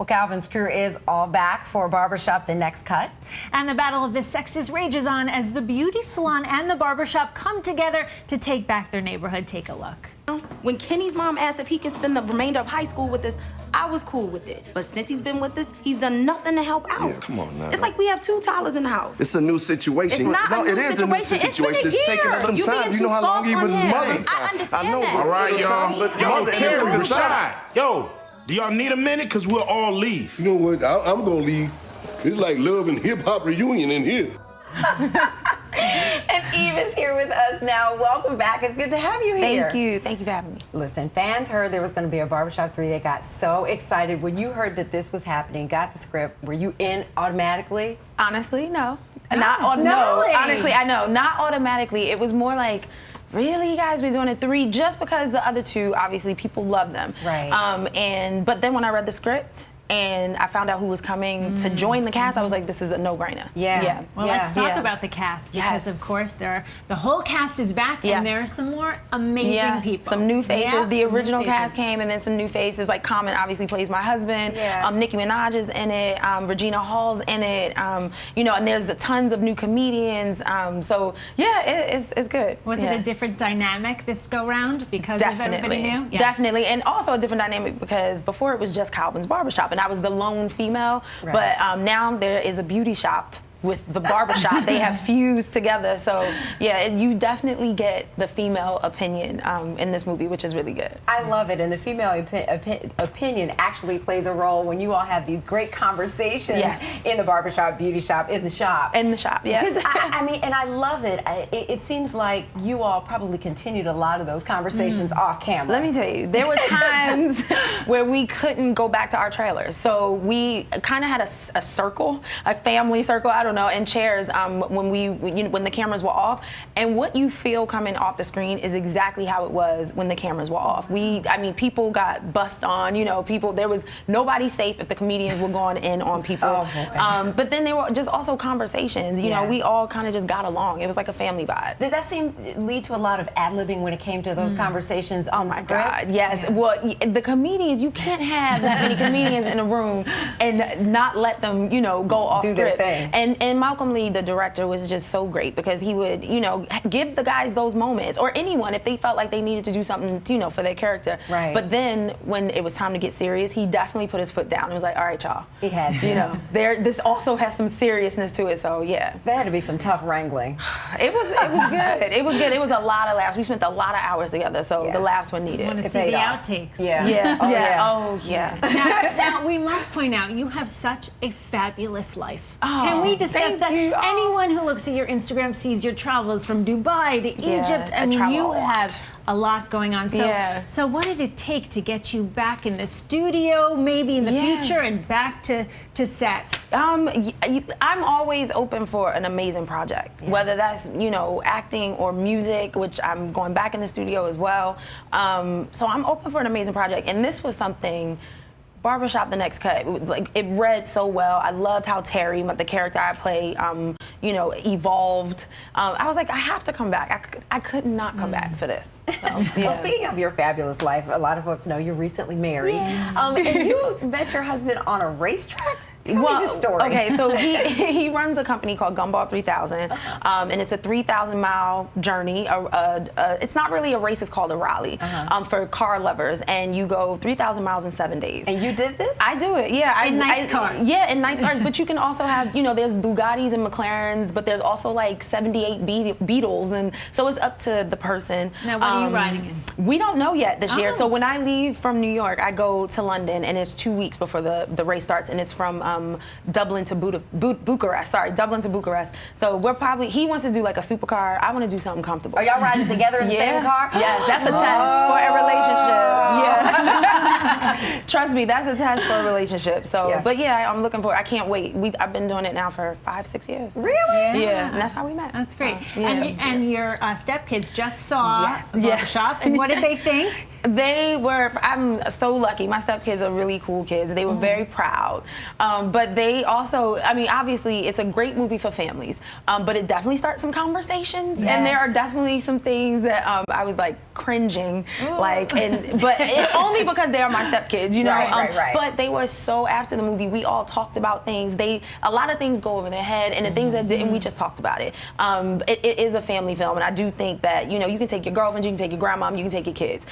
Well, Calvin's crew is all back for Barbershop, the next cut. And the battle of the sexes rages on as the beauty salon and the barbershop come together to take back their neighborhood. Take a look. When Kenny's mom asked if he can spend the remainder of high school with us, I was cool with it. But since he's been with us, he's done nothing to help out. Yeah, come on now. It's like we have two Tyler's in the house. It's a new situation. It's not no, a new it is a new situation. situation. It's been a taking year. a little You time. being You too know how long soft he on was his him. mother. I understand I know. that. All right, y'all. But Yo, mother it's entered real the shop. Yo, do y'all need a minute? Because we'll all leave. You know what? I'm gonna leave. It's like love and hip hop reunion in here. And Eve is here with us now. Welcome back. It's good to have you here. Thank you. Thank you for having me. Listen, fans heard there was going to be a Barbershop 3. They got so excited when you heard that this was happening, got the script. Were you in automatically? Honestly, no. No. No. Honestly, I know. Not automatically. It was more like, really, you guys, we're doing a 3 just because the other 2, obviously, people love them. Right. But then when I read the script and I found out who was coming to join the cast, I was like, this is a no-brainer. Yeah. Well, let's talk about the cast because, of course, the whole cast is back and there are some more amazing people. Some new faces. Yeah, the original cast came, and then some new faces. Like Common obviously plays my husband. Yeah. Nicki Minaj is in it. Regina Hall's in it. You know, and there's tons of new comedians. So yeah, it's good. Was it a different dynamic this go round because of everybody new? Yeah. Definitely, and also a different dynamic because before it was just Calvin's Barbershop, and I was the lone female. Right. But now there is a beauty shop with the barbershop. They have fused together. So yeah, you definitely get the female opinion in this movie, which is really good. I love it, and the female opinion actually plays a role when you all have these great conversations in the barbershop, beauty shop, in the shop. In the shop, yeah. Because I mean, and I love it. It seems like you all probably continued a lot of those conversations off camera. Let me tell you, there were times where we couldn't go back to our trailers. So we kind of had a circle, a family circle, I don't know, and chairs when the cameras were off. And what you feel coming off the screen is exactly how it was when the cameras were off. I mean, people got bussed on, you know, there was nobody safe if the comedians were going in on people. Oh, boy. But then there were just also conversations, you know, we all kind of just got along. It was like a family vibe. Did that lead to a lot of ad-libbing when it came to those conversations on the script? God, yes. Yeah. Well, the comedians, you can't have that many comedians in a room and not let them, you know, go off script. Their thing. And Malcolm Lee, the director, was just so great because he would, you know, give the guys those moments, or anyone if they felt like they needed to do something, you know, for their character. Right. But then when it was time to get serious, he definitely put his foot down and was like, all right, y'all. He had to. You know, this also has some seriousness to it, so yeah. There had to be some tough wrangling. It was good. It was good. It was a lot of laughs. We spent a lot of hours together, so the laughs were needed. I want to see the outtakes. Yeah. Yeah. Oh, yeah. Oh, yeah. Now, we must point out, you have such a fabulous life. Oh, can we discuss that? you. Anyone who looks at your Instagram sees your travels from Dubai to Egypt. I mean, travel you a lot. have a lot going on. So what did it take to get you back in the studio, maybe in the future, and back to set? I'm always open for an amazing project, whether that's, you know, acting or music, which I'm going back in the studio as well. So I'm open for an amazing project, and this was something. Barbershop, the next cut, like it read so well. I loved how Terry, the character I play, you know, evolved. I was like, I have to come back. I could not come back for this. So, Well, speaking of your fabulous life, a lot of folks know you're recently married. And you met your husband on a racetrack? Tell me the story. Okay, so he runs a company called Gumball 3000, and it's a 3,000-mile journey. It's not really a race; it's called a rally for car lovers, and you go 3,000 miles in 7 days. And you did this? I do it, yeah. In nice cars. Yeah, in nice cars. But you can also have, you know, there's Bugattis and McLarens, but there's also like 78 Beetles, and so it's up to the person. Now, what are you riding in? We don't know yet this year. So when I leave from New York, I go to London, and it's 2 weeks before the race starts, and it's from Dublin to Bucharest. Sorry, Dublin to Bucharest. So he wants to do like a supercar. I want to do something comfortable. Are y'all riding together in the same car? Yes, that's a test for a relationship. Yeah. Trust me, that's a test for a relationship. So, but yeah, I'm looking for. I can't wait. I've been doing it now for 5-6 years. Really? Yeah, and that's how we met. That's great. Yeah. And your stepkids just saw Barbershop, and what did they think? I'm so lucky. My stepkids are really cool kids. They were very proud. But they also, I mean, obviously, it's a great movie for families, but it definitely starts some conversations. And there are definitely some things that I was like, cringing, like, but only because they are my stepkids, you know. Right. But they were so, after the movie, we all talked about things. A lot of things go over their head, and the things that didn't, we just talked about it. It is a family film, and I do think that, you know, you can take your girlfriend, you can take your grandmom, you can take your kids.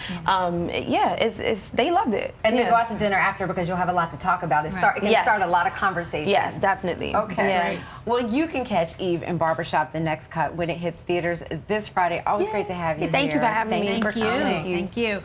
They loved it. And then go out to dinner after, because you'll have a lot to talk about. It can start a lot of conversations. Yes, definitely. Okay. Yeah. Right. Well, you can catch Eve in Barbershop, The Next Cut, when it hits theaters this Friday. Always great to have you here. Thank you for having me. Thank you.